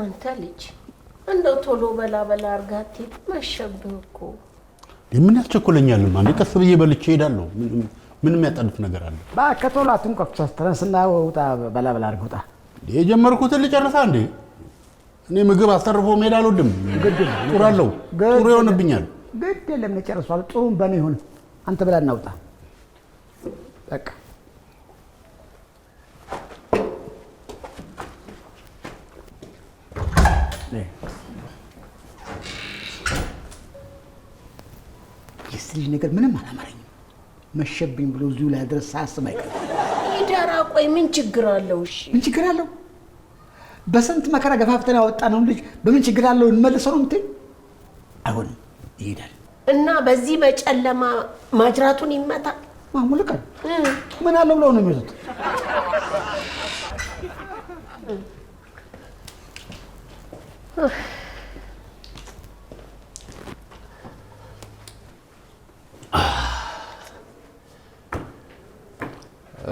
አንተ ልጅ እንደው ቶሎ በላ አርጋት መሸብህ እኮ ምን ያስቸኩለኛል ማን ቀስ ብዬ በልቼ ሄዳለሁ ምንም ያጣዱት ነገር አለ ባከቶላ አትንቆፍ ተስተረስና ወጣ በላ አርጉጣ የጀመርኩት ልጨርሳ እንዴ እኔ ምግብ አስተርፎ ሜዳ አልወድም ጡራለሁ ጡር ይሆንብኛል ግድ የለም ለጨርሷል ጡሩን በኔ ይሁን አንተ ብላ እናውጣ በቃ የስልጅ ነገር ምንም አላማረኝም መሸብኝ ብሎ ዙ ላይ ድረስ ሳስብ አይቀር ይዳራ ቆይ ምን ችግር አለው እሺ ምን ችግር አለው በስንት መከራ ገፋፍተን ያወጣነው ልጅ በምን ችግር አለው እንመልሰው ነው እንዴ አሁን ይሄዳል እና በዚህ በጨለማ ማጅራቱን ይመታል ማሙልቀን ምን አለው ብለው ነው የሚሉት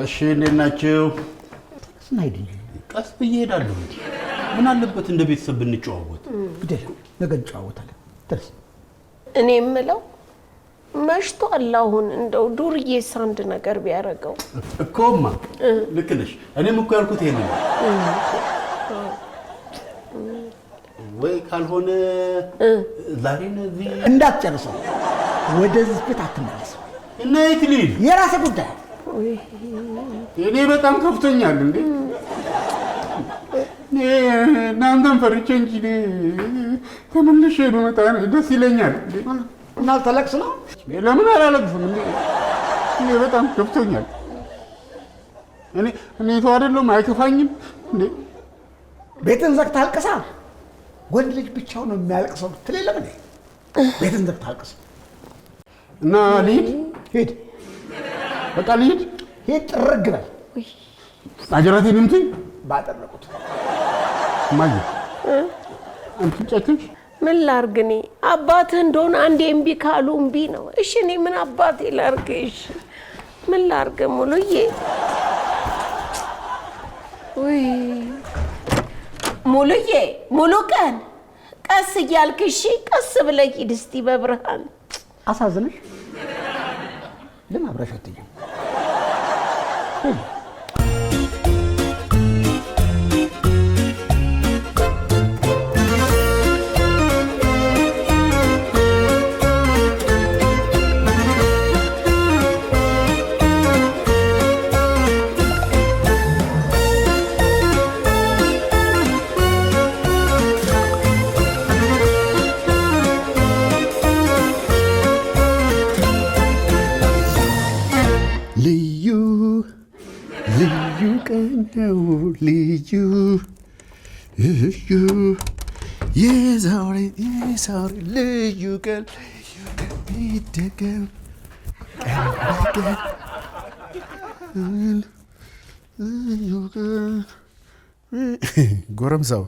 እሺ እንደናችሁ ስናይድ ቀስ ብዬ ሄዳለሁ ምን አለበት እንደ ቤተሰብ ብንጨዋወት ግዴለ ነገ እንጨዋወታለን ድረስ እኔ የምለው መሽቷል አሁን እንደው ዱርዬስ አንድ ነገር ቢያረጋው እኮማ ልክ ነሽ እኔም እኮ ያልኩት ይሄን ነው ወይ ካልሆነ ዛሬ ነዚህ እንዳትጨርሰው ወደዚህ ቤት አትመለስ እና የት ልሂድ የራሴ ጉዳይ እኔ በጣም ከፍቶኛል እንዴ እናንተን ፈርቼ እንጂ ተመልሼ ብመጣ ደስ ይለኛል እና ተለቅስ ነው ለምን አላለቅስም እንዴ በጣም ከፍቶኛል እኔ ተው አይደለም አይከፋኝም እንዴ ቤትን ዘግተህ አልቅሳ ወንድ ልጅ ብቻው ነው የሚያልቅሰው ትለለም እንዴ ቤትን ዘግተህ አልቅስ እና ልሂድ ሂድ በቃ ልሂድ ሂድ ጥርግ በል አጀራቴን እምትይ ባጠረቁት ማየ አንቺ ጨክሽ ምን ላርግ እኔ አባትህ እንደሆነ አንዴ እምቢ ካሉ እምቢ ነው እሺ እኔ ምን አባቴ ላርግ እሺ ምን ላርግ ሙሉዬ ወይ ሙሉ ቀን ቀስ እያልክ እሺ ቀስ ብለህ ሂድ እስቲ በብርሃን አሳዝነሽ ለምን አብረሽ አትይኝ sorry ልዩ ቀን ይደገም ጎረምሳው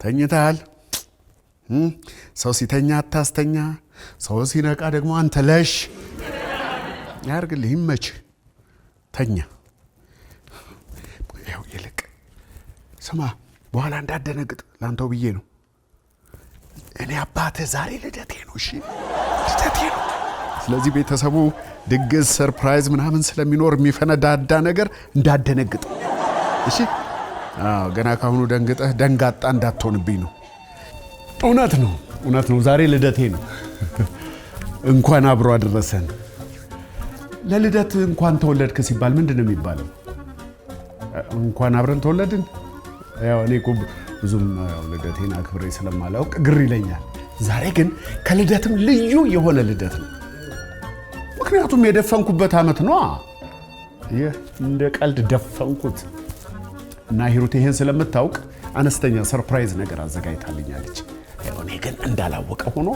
ተኝተሃል ሰው ሲተኛ አታስተኛ ሰው ሲነቃ ደግሞ አንተ ለሽ ያርግልህ ይመች ተኛ ያው ይልቅ ስማ በኋላ እንዳደነግጥ ላንተው ብዬ ነው እኔ አባቴ ዛሬ ልደቴ ነው እሺ ልደቴ ነው ስለዚህ ቤተሰቡ ድግስ ሰርፕራይዝ ምናምን ስለሚኖር የሚፈነዳዳ ነገር እንዳደነግጥ እሺ አዎ ገና ካሁኑ ደንግጠህ ደንጋጣ እንዳትሆንብኝ ነው እውነት ነው ዛሬ ልደቴ ነው እንኳን አብሮ አደረሰን ለልደት እንኳን ተወለድክ ሲባል ምንድነው የሚባለው እንኳን አብረን ተወለድን ያው እኔ እኮ ብዙም ልደቴን አክብሬ ስለማላውቅ ግር ይለኛል ዛሬ ግን ከልደትም ልዩ የሆነ ልደት ነው ምክንያቱም የደፈንኩበት አመት ነው እንደ ቀልድ ደፈንኩት እና ሂሩት ይሄን ስለምታውቅ አነስተኛ ሰርፕራይዝ ነገር አዘጋጅታልኛለች እኔ ግን እንዳላወቀ ሆኖ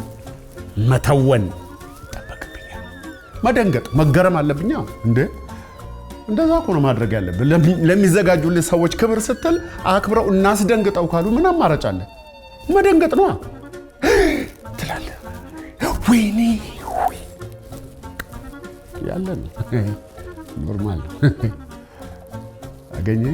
መተወን ተበቅብኛል መደንገጥ መገረም አለብኛ እንዴ እንደዛ እኮ ነው ማድረግ ያለብን ለሚዘጋጁልህ ሰዎች ክብር ስትል አክብረው እናስደንግጠው ካሉ ምን አማራጭ አለ መደንገጥ ነው ትላለህ ወይኔ ያለን ኖርማል አገኘ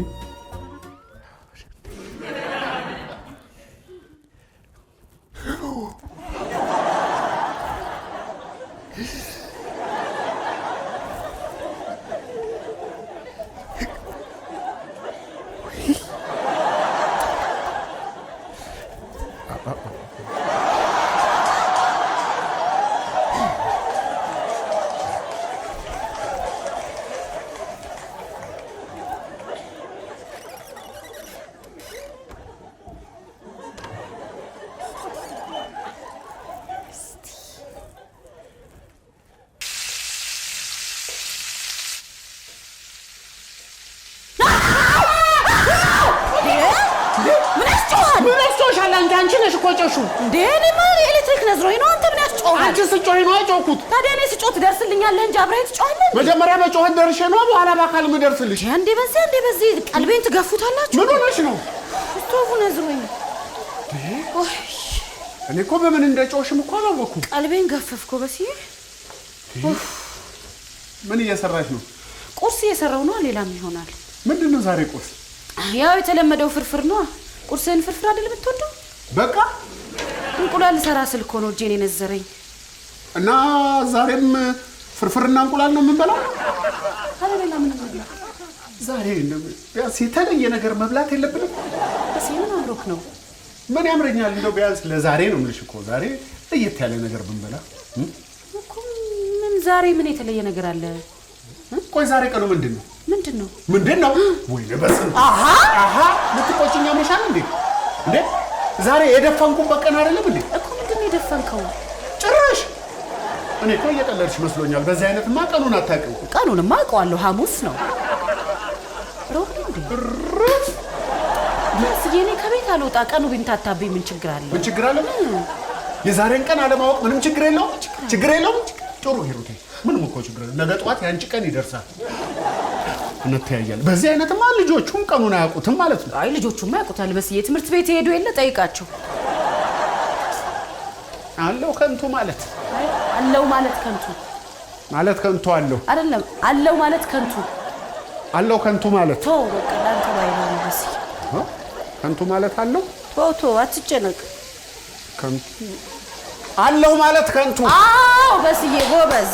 አንቺ ነሽ እኮ ጮሽው እንዴ? እኔ ማለት ኤሌክትሪክ ነዝሮኝ ነው። አንተ ምን ያስጮሃል? አንቺ ስጮይ ነው ያጮኩት። ታዲያ እኔ ስጮህ ትደርስልኛለህ እንጂ አብረኸኝ ትጮሃለህ? መጀመሪያ በጮህ ደርሼ ነው በኋላ በአካል ምደርስልሽ። አንዴ በዚህ ቀልቤን ትገፉታላችሁ። ምን ሆነሽ ነው? ስቶቡ ነዝሮኝ። እኔ እኮ በምን እንደጮሽም እኮ አላወኩም። ቀልቤን ገፈፍኩ። በስዬ ምን እየሰራሽ ነው? ቁርስ እየሰራው ነው። ሌላም ይሆናል። ምንድነው ዛሬ ቁርስ? ያው የተለመደው ፍርፍር ነው። ቁርስን ፍርፍር አይደል የምትወደው? በቃ እንቁላል ሰራ ስልኮ ነው እጄን የነዘረኝ። እና ዛሬም ፍርፍርና እንቁላል ነው የምንበላው? አለበላ ምን ነው ዛሬ ቢያንስ የተለየ ነገር መብላት የለብንም? በስዬ ምን አምሮክ ነው? ምን ያምረኛል እንደው ቢያንስ ለዛሬ ነው የምልሽ እኮ ዛሬ ለየት ያለ ነገር ብንበላ እኮ። ምን ዛሬ ምን የተለየ ነገር አለ? ቆይ ዛሬ ቀኑ ምንድነው? ምንድነው? ወይ ለበስም አሃ ልትቆጭኝ አምርሻል እንዴ? ዛሬ የደፈንኩበት ቀን አይደለም እንዴ? እኮ ምንድነው የደፈንከው? ጭራሽ እኔ እኮ እየቀለድሽ መስሎኛል። በዚህ አይነትማ ቀኑን አታውቂው። ቀኑንማ አውቀዋለሁ። ሐሙስ ነው። ሮብ እንዴ? እኔ ከቤት አልወጣ ቀኑ ቢምታታብኝ ምን ችግር አለ? ምን ችግር አለ? የዛሬን ቀን አለማወቅ ምንም ችግር የለውም። ችግር የለውም። ጥሩ ሂሩቴ፣ ምንም እኮ ችግር የለም። ነገ ጠዋት ያንቺ ቀን ይደርሳል፣ እንተያያለን። በዚህ አይነትማ ልጆቹም ቀኑን አያውቁትም ማለት ነው። አይ ልጆቹማ ያውቁታል። በስዬ ትምህርት ቤት ሄዱ የለ ጠይቃቸው። አለው ከንቱ ማለት አለው ማለት ከንቱ አለው አይደለም። አለው ማለት ከንቱ አለው ከንቱ ማለት ቶ በቃ ላንተ ባይሆን በስዬ ከንቱ ማለት አለው። ቶ አትጨነቅ። ከንቱ አለው ማለት ከንቱ። አዎ በስዬ ጎበዝ።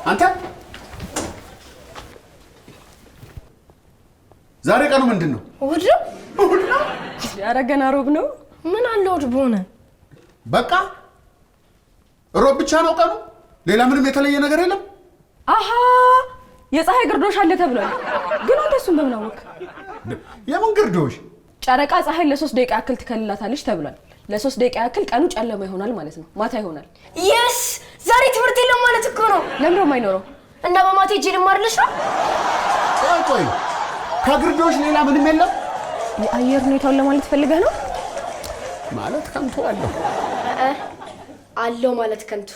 አንተ ዛሬ ቀኑ ምንድነው? እሑድ ነው። ኧረ ገና ሮብ ነው። ምን አለ እሑድ በሆነ? በቃ ሮብ ብቻ ነው ቀኑ? ሌላ ምንም የተለየ ነገር የለም? አሃ የፀሐይ ግርዶሽ አለ ተብሏል። ግን እንደሱም በምን አወቅ? የምን ግርዶሽ? ጨረቃ ፀሐይ ለ3 ደቂቃ ያክል ትከልላታለች ተብሏል። ለ3 ደቂቃ ያክል ቀኑ ጨለማ ይሆናል ማለት ነው። ማታ ይሆናል። የስ ዛሬ ትምህርት የለም ማለት እኮ ነው። ለምን ነው የማይኖረው? እና በማታ ሄጄ ልማርልሽ ነው። ቆይ ከግርዶሽ ሌላ ምንም የለም? የአየር ሁኔታውን ለማለት ፈልገህ ነው? ማለት ከንቱ አለው ማለት ከንቱ።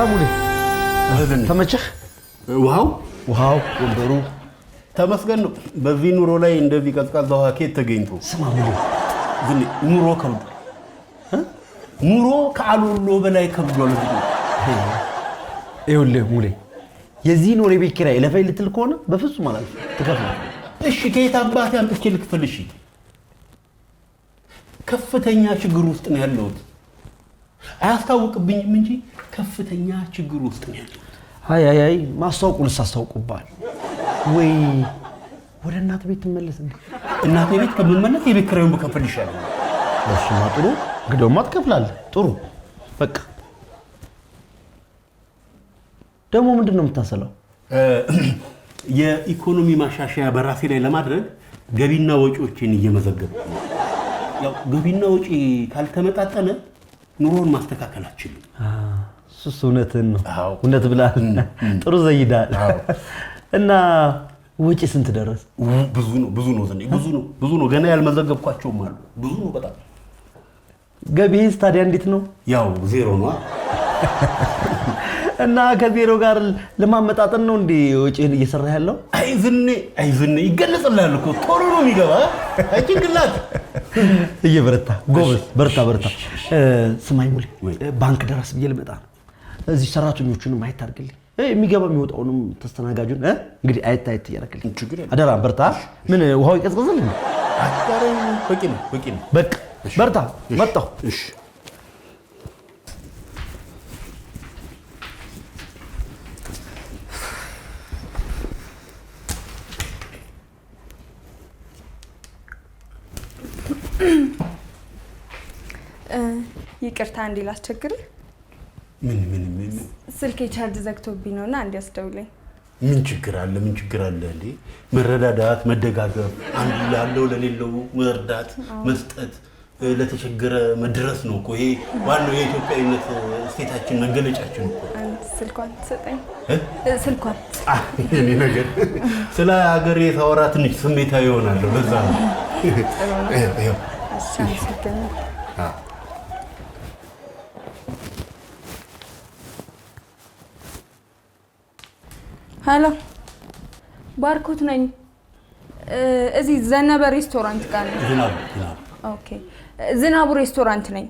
ሙሌ ተመቸህ? ውሃው ወንበሩ ተመስገን ነው። በዚህ ኑሮ ላይ እንደዚህ ቀዝቃዛ ውሃ ከየት ተገኝቶ? ስማ ሙሌ ግን ኑሮ ከብዶ ኑሮ ከአሎሎ በላይ ከብዷል። ይኸውልህ ሙሌ የዚህን ወር የቤት ኪራይ ለፈይ ልትል ከሆነ በፍጹም አላልፍም። ትከፍላለህ። እሺ ከየት አባቴ አምጥቼ ልክፈል? እሺ ከፍተኛ ችግር ውስጥ ነው ያለሁት። አያስታውቅብኝም እንጂ ከፍተኛ ችግር ውስጥ ነው ያለሁት። አይ ማስታወቁንስ አስታውቁብሃል ወይ? ወደ እናት ቤት ትመለስ እንዴ? እናቴ ቤት ከምመለስ የቤት ኪራዩን ብከፍል ይሻላል። እሱማ ጥሩ። ግደውማ ትከፍላለህ። ጥሩ በቃ ደግሞ ምንድን ነው የምታሰላው? የኢኮኖሚ ማሻሻያ በራሴ ላይ ለማድረግ ገቢና ወጪዎችን እየመዘገብኩ ነው። ያው ገቢና ወጪ ካልተመጣጠነ ኑሮን ማስተካከል አልችልም። እሱስ እውነትህን ነው። እውነት ብለሃል። ጥሩ ዘይዳል። እና ወጪ ስንት ደረስ? ብዙ ነው ዘኔ ብዙ ነው። ገና ያልመዘገብኳቸውም አሉ። ብዙ ነው በጣም። ገቢህስ ታዲያ እንዴት ነው? ያው ዜሮ ነው። እና ከዜሮ ጋር ለማመጣጠን ነው እንዴ ወጪህን እየሰራ ያለው? አይ ዝኔ ይገለጽልሃል እኮ ቶሎ ነው የሚገባ። ጭንቅላት እየበረታ ጎበዝ፣ በርታ። ስማኝ ሙሌ ባንክ ደረስ ብዬ ልመጣ ነው። እዚህ ሰራተኞቹንም ማየት አድርግልኝ። የሚገባ የሚወጣውንም ተስተናጋጁን እንግዲህ አየት እያደረግልኝ አደራ። በርታ። ምን ውሃው ይቀዝቅዝልኝ? በቂ ነው። በቃ በርታ። መጣሁ። እሺ ይቅርታ እንዴ ላስቸግርህ? ምን ስልኬ ቻርጅ ዘግቶብኝ ነውና አንዴ አስደውለኝ። ምን ችግር አለ እንዴ? መረዳዳት፣ መደጋገፍ፣ አንዱ ላለው ለሌለው መርዳት፣ መስጠት፣ ለተቸገረ መድረስ ነው እኮ ይሄ ዋናው የኢትዮጵያዊነት ስቴታችን መገለጫችን እኮ። ስልኳን ትሰጠኝ? ስልኳን እኔ ነገር ስለ ሀገሬ ሳወራ ትንሽ ስሜታዊ ይሆናለሁ። በዛ ነው። ሄሎ፣ ባርኮት ነኝ። እዚህ ዘነበ ሬስቶራንት ጋር ነኝ። ኦኬ፣ ዝናቡ ሬስቶራንት ነኝ።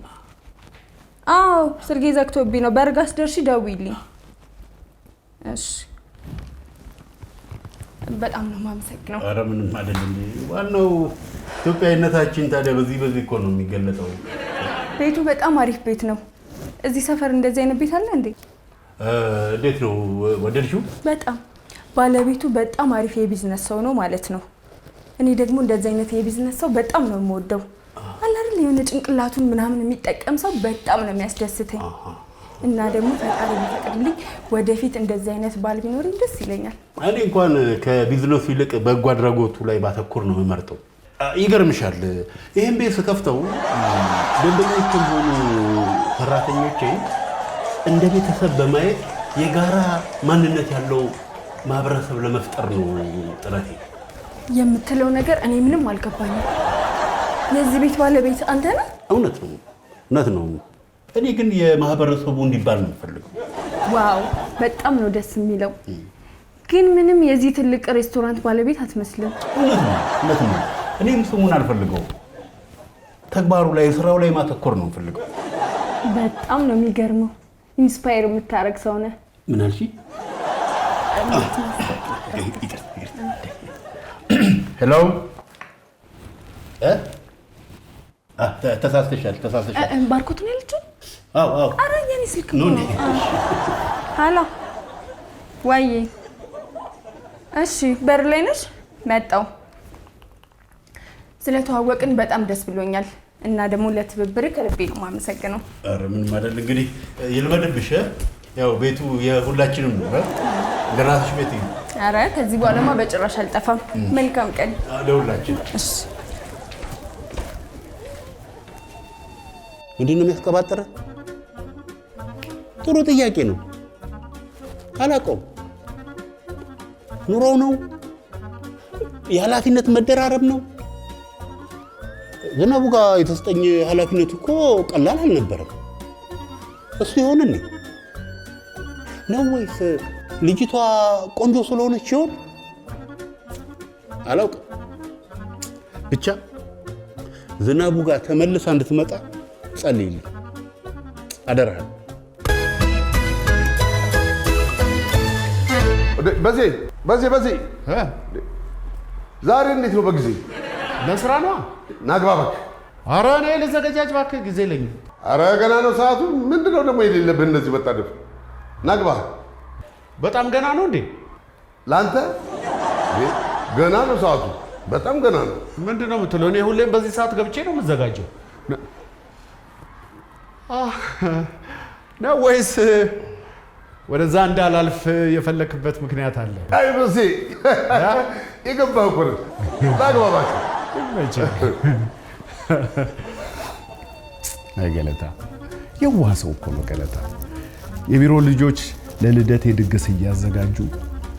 አዎ፣ ስልኬ ዘግቶብኝ ነው። በርጋስ ደርሺ ደውይልኝ። እሺ፣ በጣም ነው የማመሰግነው። ኧረ ምንም አይደለም። ዋናው ኢትዮጵያዊነታችን ታዲያ በዚህ እኮ ነው የሚገለጠው። ቤቱ በጣም አሪፍ ቤት ነው። እዚህ ሰፈር እንደዚህ አይነት ቤት አለ እንዴ? እንዴት ነው ወደድሽው? በጣም ባለቤቱ በጣም አሪፍ የቢዝነስ ሰው ነው ማለት ነው። እኔ ደግሞ እንደዚህ አይነት የቢዝነስ ሰው በጣም ነው የምወደው። አለ አይደል የሆነ ጭንቅላቱን ምናምን የሚጠቀም ሰው በጣም ነው የሚያስደስተኝ። እና ደግሞ ፈጣሪ ቢፈቅድልኝ ወደፊት እንደዚህ አይነት ባል ቢኖርኝ ደስ ይለኛል። እኔ እንኳን ከቢዝነሱ ይልቅ በጎ አድራጎቱ ላይ ባተኩር ነው የምመርጠው። ይገርምሻል፣ ይሄን ቤት ስከፍተው ደንበኞችም ሆኑ ሰራተኞቼ እንደ ቤተሰብ በማየት የጋራ ማንነት ያለው ማህበረሰብ ለመፍጠር ነው ጥረቴ። የምትለው ነገር እኔ ምንም አልገባኝም። የዚህ ቤት ባለቤት አንተ ነህ? እውነት ነው። እኔ ግን የማህበረሰቡ እንዲባል ነው የምፈልገው። ዋው፣ በጣም ነው ደስ የሚለው። ግን ምንም የዚህ ትልቅ ሬስቶራንት ባለቤት አትመስልም። እውነት ነው። እኔም ስሙን አልፈልገውም። ተግባሩ ላይ ስራው ላይ ማተኮር ነው የምፈልገው። በጣም ነው የሚገርመው። ኢንስፓየር የምታረግ ሰው ነህ። ምን አልሽ? ሄሎ፣ ተሳስተሻል። ባርኮት ነው ያለችው? አዎ። ኧረ የኔ ስልክ ነው። ሄሎ፣ ወይ፣ እሺ፣ በር ላይ ነሽ? መጣው። ስለተዋወቅን በጣም ደስ ብሎኛል እና ደግሞ ለትብብር ከልቤ ነው የማመሰግነው። ኧረ ምንም አይደል። እንግዲህ ይልመድብሽ። ያው ቤቱ የሁላችንም ነው። ለራስሽ ቤት ነው። ኧረ ከዚህ በኋላማ በጭራሽ አልጠፋም። መልካም ቀን ለሁላችን። እሺ። ምንድን ነው የሚያስቀባጥረ? ጥሩ ጥያቄ ነው። አላውቀውም። ኑሮው ነው? የኃላፊነት መደራረብ ነው? ዝናቡ ጋር የተሰጠኝ ኃላፊነት እኮ ቀላል አልነበረም። እሱ ይሆንልኝ ነው ወይስ ልጅቷ ቆንጆ ስለሆነች ይሆን? አላውቅም። ብቻ ዝናቡ ጋር ተመልሳ እንድትመጣ ጸልይልኝ አደራህ። በዚህ ዛሬ እንዴት ነው በጊዜ? ለስራ ነው። ናግባ እባክህ። ኧረ እኔ ልዘገጃጅ እባክህ፣ ጊዜ የለኝም። ኧረ ገና ነው ሰዓቱ። ምንድን ነው ደግሞ የሌለብህ እንደዚህ መጣደፍ? ናግባ። በጣም ገና ነው እንዴ? ለአንተ ገና ነው ሰዓቱ፣ በጣም ገና ነው። ምንድን ነው የምትለው? እኔ ሁሌም በዚህ ሰዓት ገብቼ ነው የምዘጋጀው ነው ወይስ ወደዛ እንዳላልፍ የፈለክበት ምክንያት አለ? አይ በሴ የገባህ እኮ ነው። ናግባ እባክህ። ገለታ የዋህ ሰው እኮ ነው ገለታ። የቢሮ ልጆች ለልደቴ ድግስ እያዘጋጁ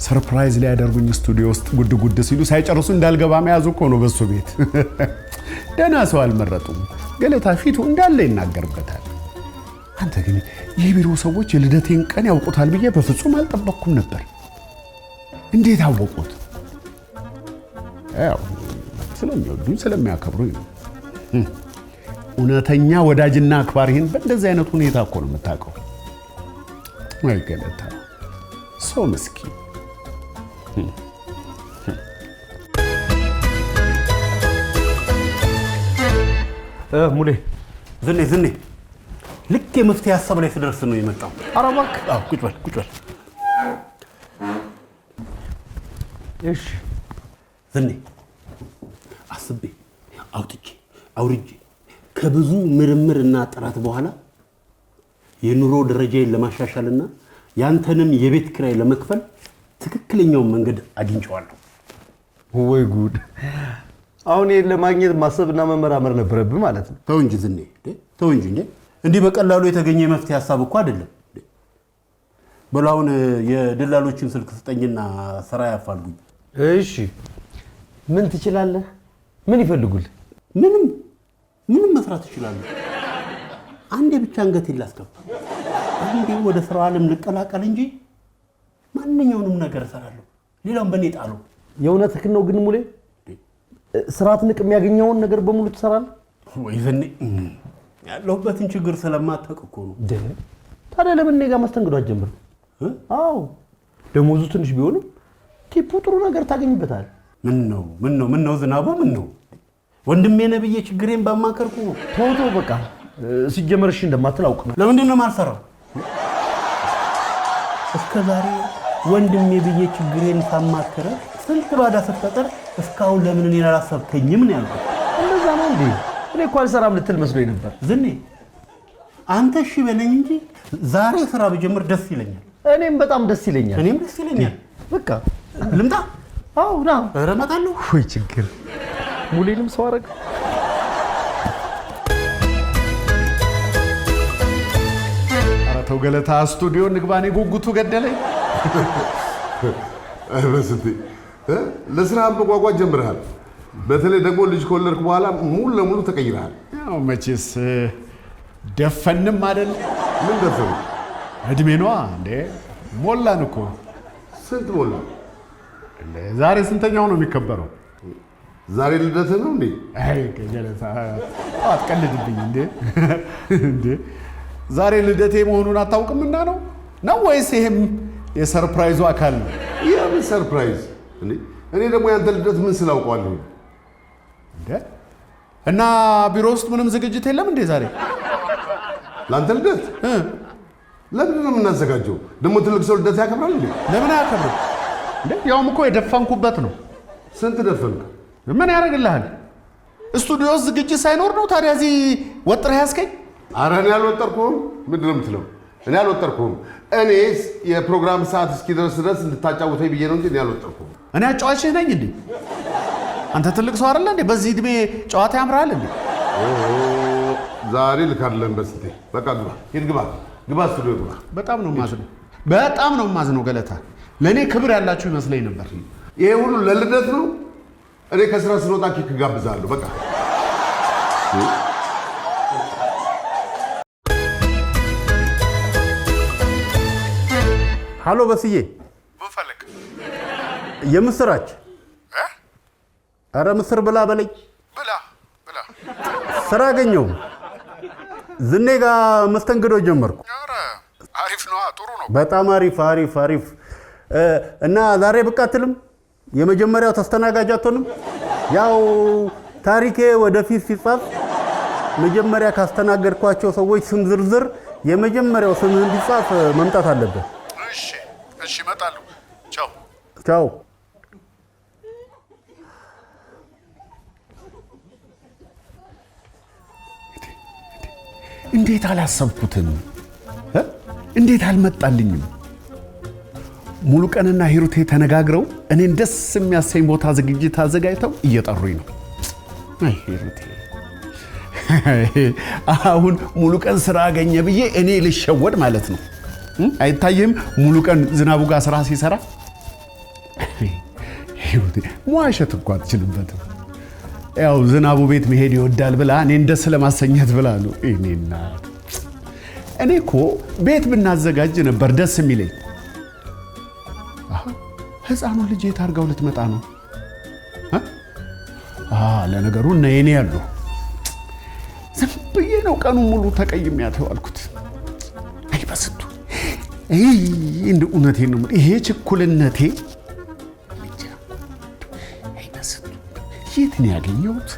ሰርፕራይዝ ሊያደርጉኝ ስቱዲዮ ውስጥ ጉድ ጉድ ሲሉ ሳይጨርሱ እንዳልገባ መያዙ እኮ ነው በሱ ቤት። ደህና ሰው አልመረጡም። ገለታ ፊቱ እንዳለ ይናገርበታል። አንተ ግን የቢሮ ሰዎች የልደቴን ቀን ያውቁታል ብዬ በፍጹም አልጠበቅኩም ነበር። እንዴት አወቁት? ያው ስለሚወዱኝ ስለሚያከብሩኝ ነው። እውነተኛ ወዳጅና አክባሪህን በእንደዚህ አይነት ሁኔታ እኮ ነው የምታውቀው። ወይ ገለታ ሰው ምስኪን። ሙሌ ዝኔ ልክ የመፍትሄ ሀሳብ ላይ ስደርስ ነው የመጣው። ኧረ እባክህ። ቁጭ በል። እሺ ዝኔ አስቤ አውጥቼ አውርጄ ከብዙ ምርምርና ጥራት በኋላ የኑሮ ደረጃዬን ለማሻሻልና ያንተንም የቤት ኪራይ ለመክፈል ትክክለኛውን መንገድ አግኝቼዋለሁ። ወይ ጉድ! አሁን ይሄን ለማግኘት ማሰብና መመራመር ነበረብህ ማለት ነው። ተው እንጂ ዝኔ፣ ተው እንጂ እንዲህ በቀላሉ የተገኘ መፍትሄ ሀሳብ እኮ አይደለም። በላውን የደላሎችን ስልክ ስጠኝና ስራ ያፋልጉኝ። እሺ ምን ትችላለህ? ምን ይፈልጉልህ? ምንም መስራት እችላለሁ። አንዴ ብቻ አንገቴን ላስገባ፣ አንዴ ወደ ስራው ዓለም ልቀላቀል እንጂ ማንኛውንም ነገር እሰራለሁ። ሌላውን በእኔ ጣለው። የእውነትህን ነው ግን ሙሌ? ስራት ንቅ የሚያገኘውን ነገር በሙሉ ትሰራለህ ወይ? ዝኔ ያለሁበትን ችግር ስለማታውቅ እኮ ነው። ታዲያ ለምን እኔ ጋር መስተንግዶ አትጀምርም? አዎ ደሞዙ ትንሽ ቢሆንም ቲፑ ጥሩ ነገር ታገኝበታል። ምን ነው ዝናቡ? ምን ነው ወንድሜ ነብዬ ችግሬን ባማከርኩ ነው። ተው በቃ ሲጀመር እሺ እንደማትል አውቅ ነው። ለምንድን ነው የማልሰራው? እስከ ዛሬ ወንድሜ ብዬ ችግሬን ሳማከረ ስንት ባዳ ስትፈጠር እስካሁን ለምን እኔን አላሰብከኝም ነው ያልኩት። እንደዛ ነው እንዴ? እኔ እኮ አልሰራም ልትል መስሎኝ ነበር። ዝኔ አንተ እሺ በለኝ እንጂ ዛሬ ስራ ብጀምር ደስ ይለኛል። እኔም በጣም ደስ ይለኛል። እኔም ደስ ይለኛል። በቃ ልምጣ? አዎ ና። ኧረ እመጣለሁ። ወይ ችግር ሙሌንም ሰው አደረግ። ኧረ ተው ገለታ፣ ስቱዲዮ ንግባኔ ጉጉቱ ገደለኝ። በስንቴ ለስራ መጓጓት ጀምረሃል። በተለይ ደግሞ ልጅ ከወለድክ በኋላ ሙሉ ለሙሉ ተቀይረሃል። ያው መቼስ ደፈንም አይደል? ምን ደፈን? እድሜ ነዋ እንዴ? ሞላን እኮ። ስንት ሞላ? ዛሬ ስንተኛው ነው የሚከበረው? ዛሬ ልደትህ ነው እንዴ? አይ ገለታ አትቀልድብኝ እንዴ? ዛሬ ልደቴ መሆኑን አታውቅምና ነው ወይስ ይሄም የሰርፕራይዙ አካል ነው? የምን ሰርፕራይዝ? እኔ ደግሞ ያንተ ልደት ምን ስላውቀዋለሁ እንዴ? እና ቢሮ ውስጥ ምንም ዝግጅት የለም እንዴ ዛሬ? ለአንተ ልደት ለምንድን ነው የምናዘጋጀው? ደግሞ ትልቅ ሰው ልደት ያከብራል እንዴ? ለምን አያከብርም እንዴ? ያውም እኮ የደፈንኩበት ነው። ስንት ደፈንክ? ምን ያደርግልሃል? ስቱዲዮ ውስጥ ዝግጅት ሳይኖር ነው ታዲያ እዚህ ወጥረህ ያስከኝ? ኧረ እኔ አልወጠርኩህም። ምንድን ነው የምትለው? እኔ አልወጠርኩህም። እኔ የፕሮግራም ሰዓት እስኪደርስ ድረስ እንድታጫውተኝ ብዬ ነው እንጂ እኔ አልወጠርኩህም። እኔ አጫዋችህ ነኝ እንዴ? አንተ ትልቅ ሰው አይደለ እንዴ? በዚህ እድሜ ጨዋታ ያምራል እንዴ? ዛሬ ልክ አይደለም በስንቴ። በቃ ግባ፣ ሂድ ግባ፣ ስቱዲዮ ግባ። በጣም ነው የማዝነው ገለታ። ለእኔ ክብር ያላችሁ ይመስለኝ ነበር። ይሄ ሁሉ ለልደት ነው? እኔ ከስራ ስንወጣ ኬክ ጋብዛለሁ። በቃ ሃሎ በስዬ፣ ፈልግ የምስራች። ኧረ ምስር ብላ በለኝ። ብላ ስራ አገኘሁ። ዝኔ ጋር መስተንግዶ ጀመርኩ። ኧረ አሪፍ ነው፣ ጥሩ ነው። በጣም አሪፍ። እና ዛሬ ብቅ አትልም? የመጀመሪያው ተስተናጋጅ አትሆንም? ያው ታሪኬ ወደፊት ሲጻፍ መጀመሪያ ካስተናገድኳቸው ሰዎች ስም ዝርዝር የመጀመሪያው ስም እንዲጻፍ መምጣት አለበት። እሺ እመጣለሁ። ቻው። እንዴት አላሰብኩትም? እንዴት አልመጣልኝም? ሙሉ ቀንና ሂሩቴ ተነጋግረው እኔን ደስ የሚያሰኝ ቦታ ዝግጅት አዘጋጅተው እየጠሩኝ ነው። አይ ሂሩቴ፣ አሁን ሙሉ ቀን ስራ አገኘ ብዬ እኔ ልሸወድ ማለት ነው። አይታየም? ሙሉ ቀን ዝናቡ ጋር ስራ ሲሰራ። ሂሩቴ መዋሸት እኮ አትችልበትም። ያው ዝናቡ ቤት መሄድ ይወዳል ብላ እኔን ደስ ለማሰኘት ብላ ነው። እኔ እኮ ቤት ብናዘጋጅ ነበር ደስ የሚለኝ። ህፃኗ ልጅ የት አድርጋው ልትመጣ ነው? ለነገሩ እነ የኔ ያሉ ዝም ብዬ ነው ቀኑ ሙሉ ተቀይሜያት የዋልኩት። አይ በስቱ እንደ እውነቴን ነው ይሄ ችኩልነቴ። አይ በስቱ የት ነው ያገኘሁት?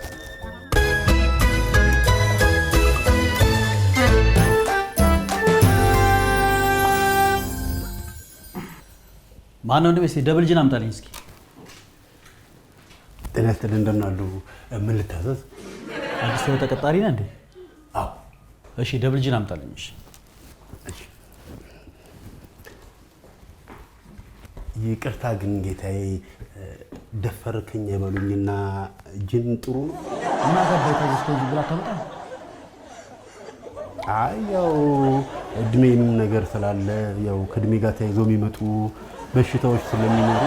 ማነው እንደዚህ ደብል ጅን አምጣልኝ እስኪ። ጤና ይስጥልኝ፣ እንደምን አሉ? ምን ልታዘዝ? አዲስ ተቀጣሪ ነህ እንዴ? አዎ። እሺ ደብል ጅን አምጣልኝ። እሺ ይቅርታ ግን ጌታዬ ደፈርከኝ አይበሉኝና ጅን ጥሩ ነው እና ገባይ ታዝስተው ብላ ታመጣ አይ ያው እድሜም ነገር ስላለ ያው ከእድሜ ጋር ተያይዞ የሚመጡ በሽታዎች ስለሚኖሩ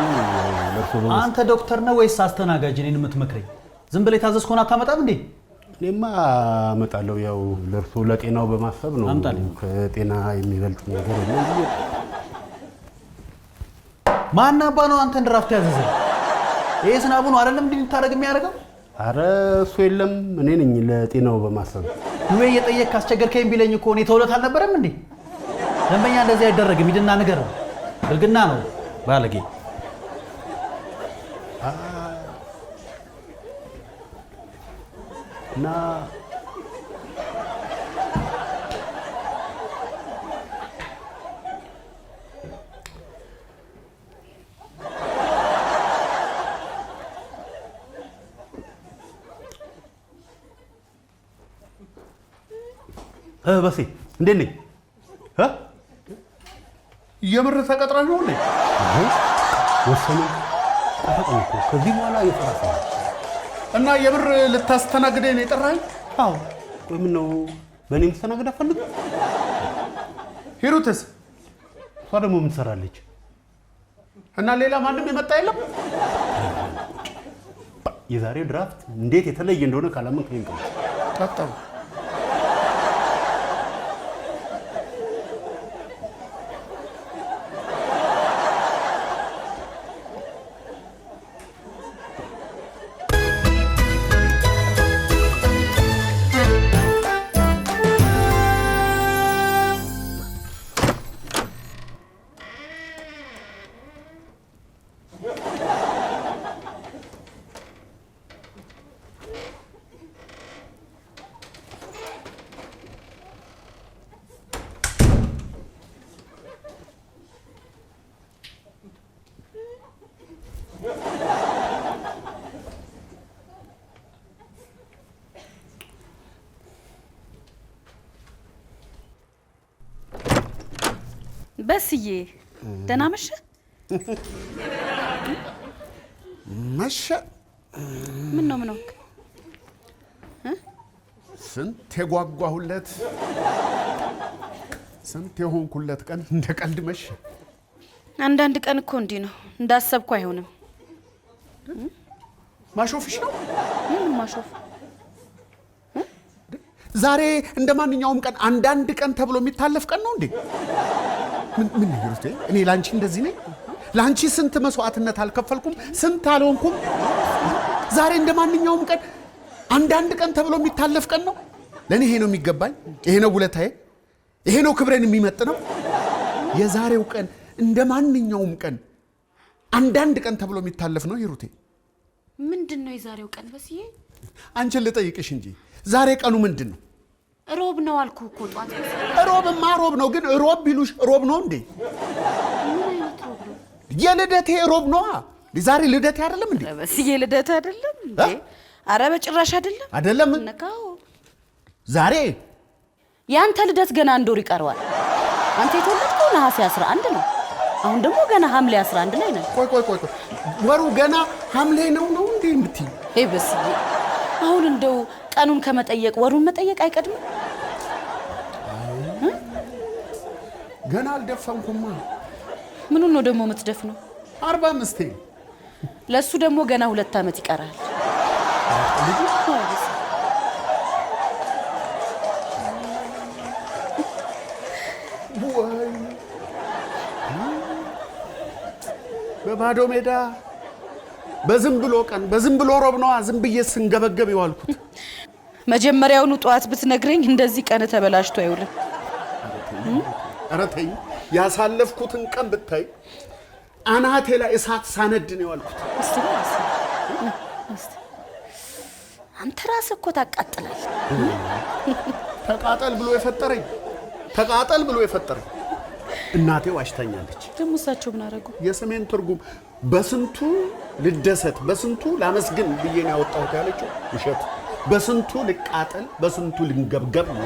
ለርሶ አንተ ዶክተር ነህ ወይስ አስተናጋጅ እኔን የምትመክረኝ? ዝም ብለህ የታዘዝከውን አታመጣም እንዴ? እኔማ አመጣለሁ ያው ለርሶ ለጤናው በማሰብ ነው። ከጤና የሚበልጥ ነገር የለም። ማን አባ ነው አንተን ድራፍት ያዘዘ? ይሄ ዝናቡ ነው አይደለም እንዴ ልታረግ የሚያደርገው? አረ እሱ የለም እኔ ነኝ ለጤናው በማሰብ ዱቤ እየጠየቅክ አስቸገርከኝ ቢለኝ እኮ እኔ ተውለት አልነበረም እንዴ? ደንበኛ እንደዚህ አይደረግም። ሂድና ንገረው። ብልግና ነው ባለጌ። እና በሴ እንዴት ነኝ? የምር ተቀጥራሽ ነው እንዴ? ወሰኑ ተቀጥቶ ከዚህ በኋላ እየፈራሰ እና የምር ልታስተናግደኝ ነው የጠራኸኝ? አዎ። ወይ ምን ነው በእኔ መስተናገድ አትፈልግም? ሂሩትስ እሷ ደግሞ ምን ትሰራለች? እና ሌላ ማንም የመጣ የለም? የዛሬው ድራፍት እንዴት የተለየ እንደሆነ ካላመንክ ነው ቀጣው በስዬ ደህና መሸ? መሸ? ምን ነው ስንት የጓጓሁለት ስንት የሆንኩለት ቀን እንደ ቀልድ መሸ። አንዳንድ ቀን እኮ እንዲህ ነው፣ እንዳሰብኩ አይሆንም። ማሾፍሽ ነው? ምን ማሾፍ? ዛሬ እንደ ማንኛውም ቀን አንዳንድ ቀን ተብሎ የሚታለፍ ቀን ነው እንዴ? ምን ይሩት? እኔ ላንቺ እንደዚህ ነኝ? ላንቺ ስንት መስዋዕትነት አልከፈልኩም? ስንት አልሆንኩም? ዛሬ እንደ ማንኛውም ቀን አንዳንድ ቀን ተብሎ የሚታለፍ ቀን ነው? ለኔ ይሄ ነው የሚገባኝ? ይሄ ነው ውለታዬ? ይሄ ነው ክብሬን የሚመጥነው? የዛሬው ቀን እንደ ማንኛውም ቀን አንዳንድ ቀን ተብሎ የሚታለፍ ነው ሂሩቴ? ምንድነው የዛሬው ቀን በስዬ? አንቺን ልጠይቅሽ እንጂ ዛሬ ቀኑ ምንድነው? ሮብ ነው አልኩ እኮ ጧት። ሮብማ ሮብ ነው፣ ግን ሮብ ቢሉሽ ሮብ ነው እንዴ? ምን አይነት ሮብ ነው? የልደቴ ሮብ ነው። ዛሬ ልደቴ አይደለም እንዴ? በስዬ ልደቴ አይደለም እንዴ? አረ በጭራሽ አይደለም። አይደለም ነካው። ዛሬ ያንተ ልደት ገና አንድ ወር ይቀርዋል። አንተ የተወለድከው ነሐሴ 11 ነው። አሁን ደግሞ ገና ሐምሌ 11 ላይ ነን። ቆይ ወሩ ገና ሐምሌ ነው እንዴ የምትይው? በስዬ አሁን እንደው ቀኑን ከመጠየቅ ወሩን መጠየቅ አይቀድምም? ገና አልደፈንኩማ። ምኑን ነው ደግሞ የምትደፍነው? 45 ለሱ ደግሞ ገና 2 ዓመት ይቀራል። በባዶ ሜዳ በዝም ብሎ ቀን በዝም ብሎ ሮብ ነዋ ዝም ብዬ ስንገበገብ ይዋልኩት። መጀመሪያውኑ ጧት ብትነግረኝ እንደዚህ ቀን ተበላሽቶ አይውልም። ኧረ ተይ፣ ያሳለፍኩትን ቀን ብታይ አናቴ ላይ እሳት ሳነድ ነው የዋልኩት። አንተ ራስህ እኮ ታቃጥላለህ። ተቃጠል ብሎ የፈጠረኝ እናቴ ዋሽታኛለች። ደግሞ እሳቸው ምን አደረጉ? የስሜን ትርጉም በስንቱ ልደሰት በስንቱ ላመስግን ብዬ ነው ያወጣሁት ያለችው ውሸት። በስንቱ ልቃጠል በስንቱ ልንገብገብ ነው።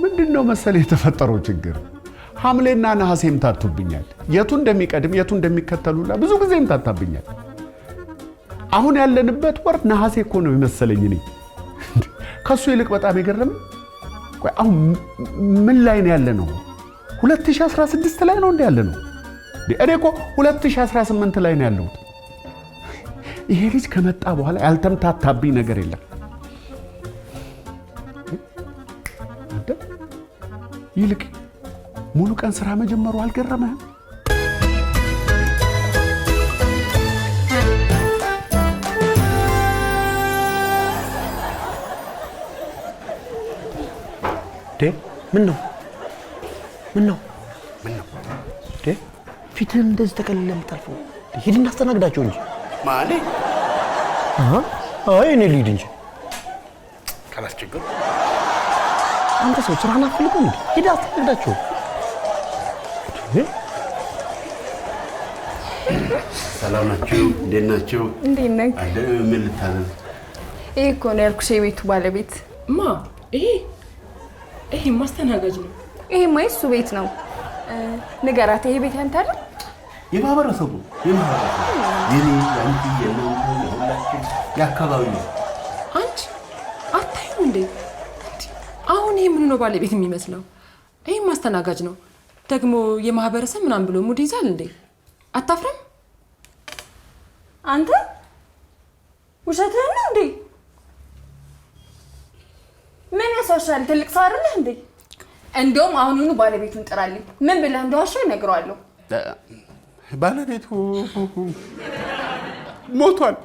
ምንድነው መሰለህ የተፈጠረው ችግር? ሐምሌና ነሐሴም ታቱብኛል። የቱ እንደሚቀድም የቱ እንደሚከተሉላ ብዙ ጊዜም ታታብኛል። አሁን ያለንበት ወር ነሐሴ እኮ ነው የመሰለኝ እኔ። ከሱ ይልቅ በጣም የገረመኝ ቆይ አሁን ምን ላይ ነው ያለ ነው? 2016 ላይ ነው እንደ ያለ ነው። እኔ እኮ 2018 ላይ ነው ያለሁት። ይሄ ልጅ ከመጣ በኋላ ያልተምታታብኝ ነገር የለም። ይልቅ ሙሉ ቀን ስራ መጀመሩ አልገረመህም? ምን ነው ፊትህን እንደዚህ ተቀልለህ የምታልፈው? ሂድና አስተናግዳቸው እንጂ። ማለት እኔ ልሂድ እንጂ ካላስቸገሩ። አንተ ሰው ስራህን አትፈልግም እንዴ? ሂድ አስተናግዳቸው። ሰላም ናችሁ? እንዴት ናችሁ? እንዴት ነህ? ምን ልታዘዝ? ይሄ እኮ ነው ያልኩሽ የቤቱ ባለቤት። ይሄ ማስተናጋጅ ነው። ይሄማ የእሱ ቤት ነው። ንገራት፣ ይሄ ቤት ያንተ አይደል? የማህበረሰቡ የኔ አንቺ የሁላችን የአካባቢው ነው። አንቺ አታይም እንዴ? አሁን ይሄ ምን ነው ባለቤት የሚመስለው? ይሄ ማስተናጋጅ ነው ደግሞ የማህበረሰብ ምናምን ብሎ ሙድ ይዛል እንዴ? አታፍረም አንተ? ውሸትህን ነው እንዴ? ምን ያሳሻል? ትልቅ ሰው አይደለህ እንዴ? እንደውም አሁኑኑ ባለቤቱን ጥራልኝ። ምን ብለህ እንደዋሸው እነግረዋለሁ። ባለቤቱ ሞቷል።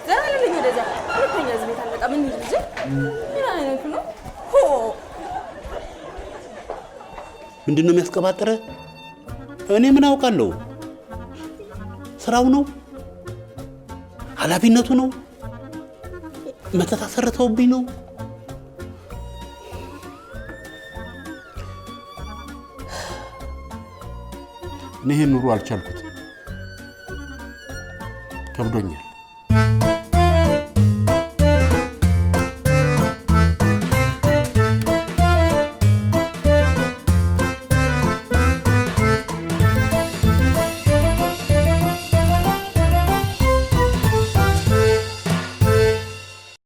ዘላለኝ ወደዛ ሁለተኛ እዚህ ቤት አልመጣም። ምን ይልጅ ምን አይነቱ ነው? ምንድነው የሚያስቀባጥረ? እኔ ምን አውቃለሁ? ስራው ነው፣ ኃላፊነቱ ነው፣ መተሳሰርተውብኝ ነው። እኔ ይሄን ኑሮ አልቻልኩት፣ ከብዶኛል።